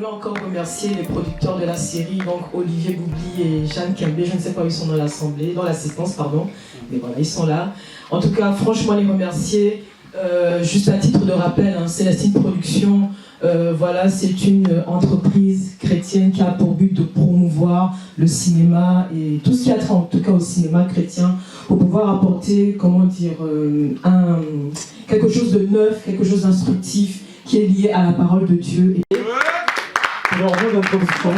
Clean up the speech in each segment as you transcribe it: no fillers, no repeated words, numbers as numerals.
voulais encore remercier les producteurs de la série, donc Olivier Boubli et Jeanne Kembé. Je ne sais pas où ils sont dans l'assemblée, dans l'assistance, pardon. Mais voilà, ils sont là. En tout cas, franchement, les remercier. Juste à titre de rappel, hein, Célestine Productions, voilà, c'est une entreprise chrétienne qui a pour but de promouvoir le cinéma et tout ce qui a trait en tout cas au cinéma chrétien pour pouvoir apporter, comment dire, quelque chose de neuf, quelque chose d'instructif qui est lié à la parole de Dieu. Alors, mot d'introduction.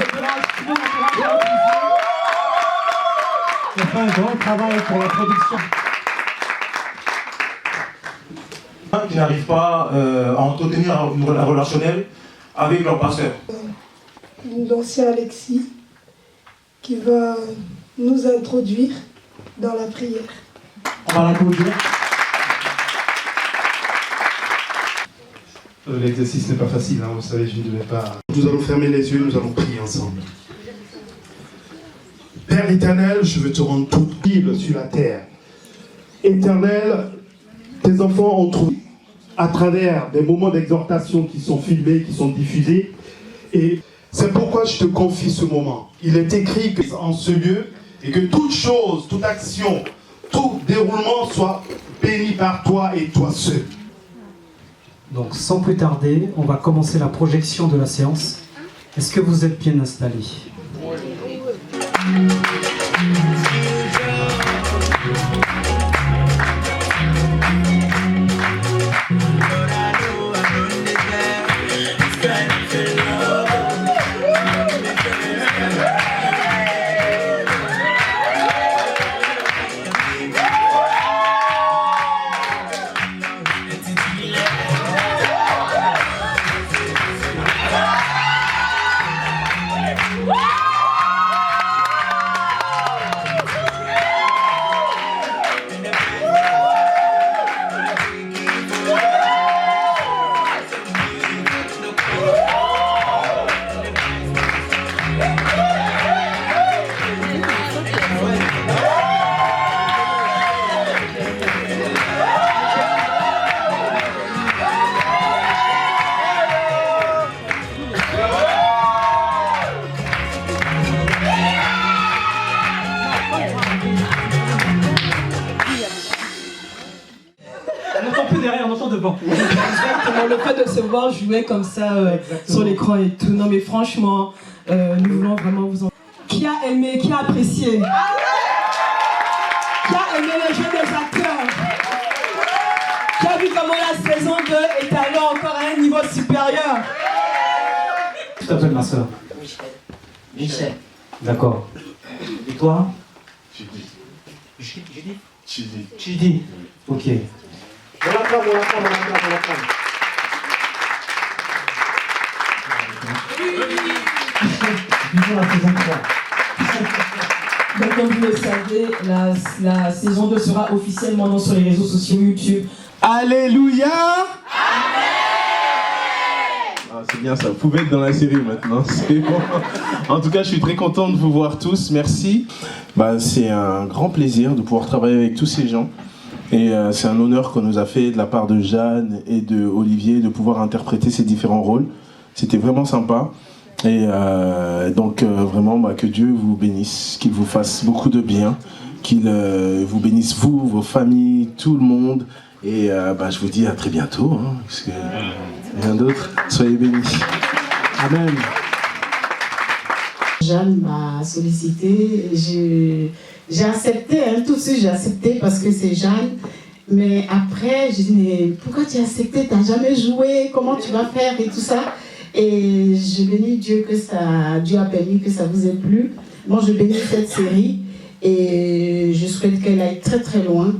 On fait un grand travail pour la production. Qui n'arrivent pas à entretenir un relationnel avec leur pasteur. L'ancien Alexis qui va nous introduire dans la prière. On va l'applaudir. L'exercice n'est pas facile, hein, vous savez, je ne devais pas... Nous allons fermer les yeux, nous allons prier ensemble. Père éternel, je veux te rendre toute Bible sur la terre. Éternel, tes enfants ont trouvé à travers des moments d'exhortation qui sont filmés, qui sont diffusés. Et c'est pourquoi je te confie ce moment. Il est écrit que en ce lieu, et que toute chose, toute action, tout déroulement soit béni par toi et toi seul. Donc sans plus tarder, on va commencer la projection de la séance. Est-ce que vous êtes bien installés? Exactement, le fait de se voir jouer comme ça sur l'écran et tout. Non mais franchement, nous voulons vraiment vous en... Qui a aimé, qui a apprécié? Qui a aimé le jeu des acteurs? Qui a vu comment la saison 2 est allée encore à un niveau supérieur? Tu t'appelles ma soeur? Michel. D'accord. Et toi? Chidi. Ok. On l'acclame, on l'acclame, on l'acclame, on l'acclame. Bisous la saison 3. Donc comme vous le savez, la saison 2 sera officiellement sur les réseaux sociaux YouTube. Alléluia! Ah, c'est bien ça, vous pouvez être dans la série maintenant, c'est bon. En tout cas, je suis très content de vous voir tous, merci. C'est un grand plaisir de pouvoir travailler avec tous ces gens. Et c'est un honneur qu'on nous a fait de la part de Jeanne et de Olivier de pouvoir interpréter ces différents rôles. C'était vraiment sympa. Et donc vraiment que Dieu vous bénisse, qu'il vous fasse beaucoup de bien, qu'il vous bénisse vous, vos familles, tout le monde. Et je vous dis à très bientôt, hein, parce que rien d'autre. Soyez bénis. Amen. Jeanne m'a sollicité, j'ai accepté, hein, tout de suite j'ai accepté parce que c'est Jeanne. Mais après, j'ai dit, mais pourquoi tu as accepté? Tu n'as jamais joué, comment tu vas faire et tout ça? Et je bénis Dieu que Dieu a permis que ça vous ait plu. Moi, je bénis cette série et je souhaite qu'elle aille très très loin.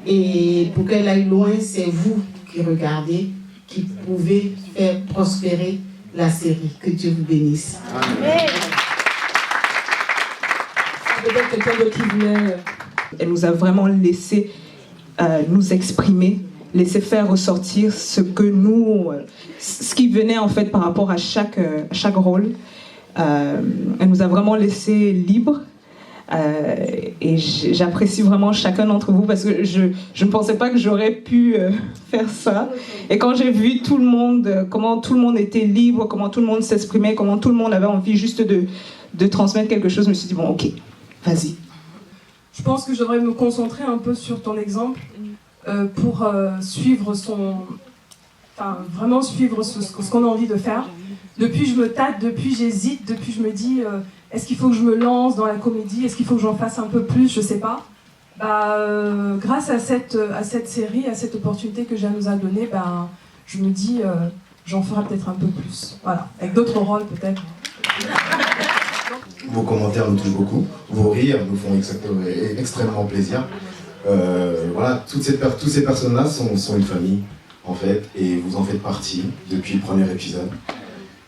Et pour qu'elle aille loin, c'est vous qui regardez, qui pouvez faire prospérer la série. Que Dieu vous bénisse. Amen. Peut-être quelqu'un d'autre qui voulait... Elle nous a vraiment laissé nous exprimer, laisser faire ressortir ce que nous, ce qui venait en fait par rapport à chaque rôle. Elle nous a vraiment laissé libre. Et j'apprécie vraiment chacun d'entre vous parce que je ne pensais pas que j'aurais pu faire ça. Et quand j'ai vu tout le monde, comment tout le monde était libre, comment tout le monde s'exprimait, comment tout le monde avait envie juste de transmettre quelque chose, je me suis dit, bon, ok, vas-y. Je pense que je devrais me concentrer un peu sur ton exemple pour suivre vraiment suivre ce qu'on a envie de faire. Depuis, je me tâte, depuis, j'hésite, depuis, je me dis, est-ce qu'il faut que je me lance dans la comédie? Est-ce qu'il faut que j'en fasse un peu plus? Je sais pas. Grâce à cette série, à cette opportunité que Jeanne nous a donnée, je me dis, j'en ferai peut-être un peu plus. Voilà, avec d'autres rôles peut-être. Vos commentaires nous touchent beaucoup, vos rires nous font extrêmement plaisir. Voilà, toutes ces personnes-là sont une famille, en fait, et vous en faites partie depuis le premier épisode.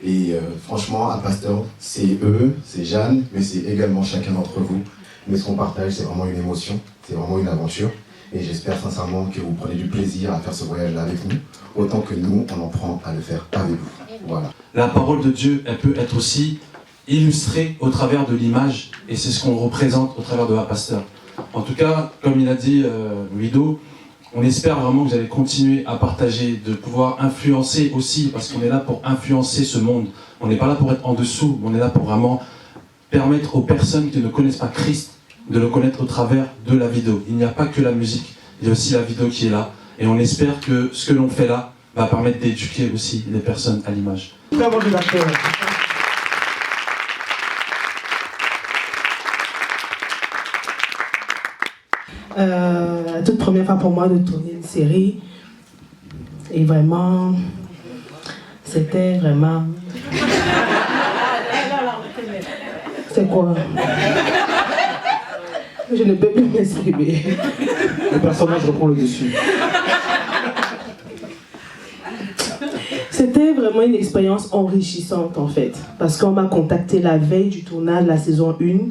Et franchement, à Pasteur, c'est eux, c'est Jeanne, mais c'est également chacun d'entre vous. Mais ce qu'on partage, c'est vraiment une émotion, c'est vraiment une aventure. Et j'espère sincèrement que vous prenez du plaisir à faire ce voyage-là avec nous, autant que nous, on en prend à le faire avec vous. Voilà. La parole de Dieu, elle peut être aussi illustrée au travers de l'image, et c'est ce qu'on représente au travers de la Pasteur. En tout cas, comme il a dit Luido, on espère vraiment que vous allez continuer à partager, de pouvoir influencer aussi, parce qu'on est là pour influencer ce monde. On n'est pas là pour être en dessous, on est là pour vraiment permettre aux personnes qui ne connaissent pas Christ de le connaître au travers de la vidéo. Il n'y a pas que la musique, il y a aussi la vidéo qui est là. Et on espère que ce que l'on fait là va permettre d'éduquer aussi les personnes à l'image. La toute première fois pour moi de tourner une série, et vraiment, c'était vraiment... C'est quoi? Je ne peux plus m'exprimer. Le personnage reprend le dessus. C'était vraiment une expérience enrichissante en fait, parce qu'on m'a contacté la veille du tournage de la saison 1,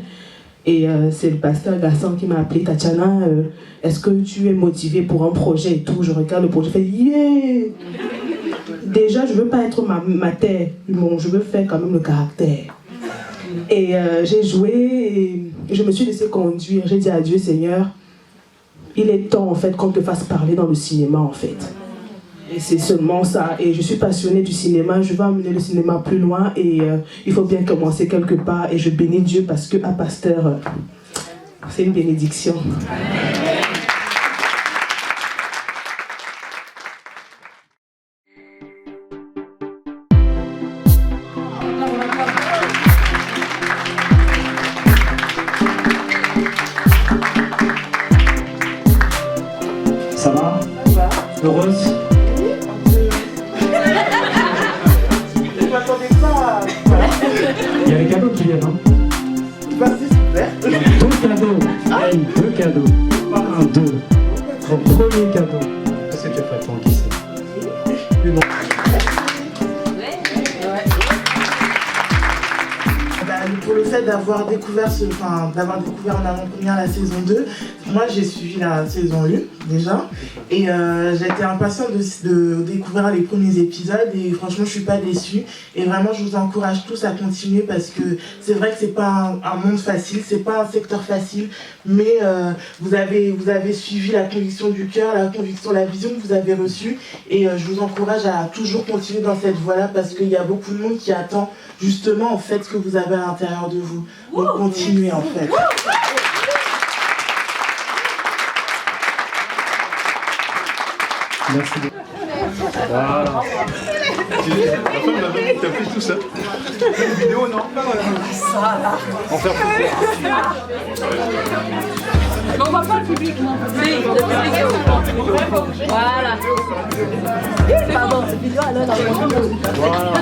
et c'est le pasteur Gaston qui m'a appelé. Tatiana, est-ce que tu es motivée pour un projet et tout? Je regarde le projet, je fais yeah! Déjà, je veux pas être ma tête, bon, je veux faire quand même le caractère. Et j'ai joué et je me suis laissée conduire. J'ai dit à Dieu, Seigneur, il est temps en fait qu'on te fasse parler dans le cinéma en fait. Et c'est seulement ça. Et je suis passionnée du cinéma, je veux amener le cinéma plus loin et il faut bien commencer quelque part. Et je bénis Dieu parce que à Pasteur, c'est une bénédiction. Ça va? Heureuse? Il y a les cadeaux qui viennent, hein? Deux cadeaux. Hey, deux cadeaux. Un, deux. Ton premier cadeau. Qu'est-ce que tu as fait pour qui c'est? Une. Pour le fait d'avoir découvert en avant-première la saison 2, moi j'ai suivi la saison 1 déjà et j'étais impatiente de découvrir les premiers épisodes et franchement je suis pas déçue et vraiment je vous encourage tous à continuer parce que c'est vrai que c'est pas un monde facile, c'est pas un secteur facile, mais vous avez suivi la conviction du cœur, la vision que vous avez reçue et je vous encourage à toujours continuer dans cette voie-là parce qu'il y a beaucoup de monde qui attend justement en fait ce que vous avez à l'intérieur de vous. Donc continuez en fait. Merci beaucoup. Voilà. La femme m'avait dit que t'as fait tout ça. Une vidéo, non? Ça là. On fait on voit pas le public, non? Si, le public. Voilà. Pardon, cette vidéo, elle est dans le... Voilà.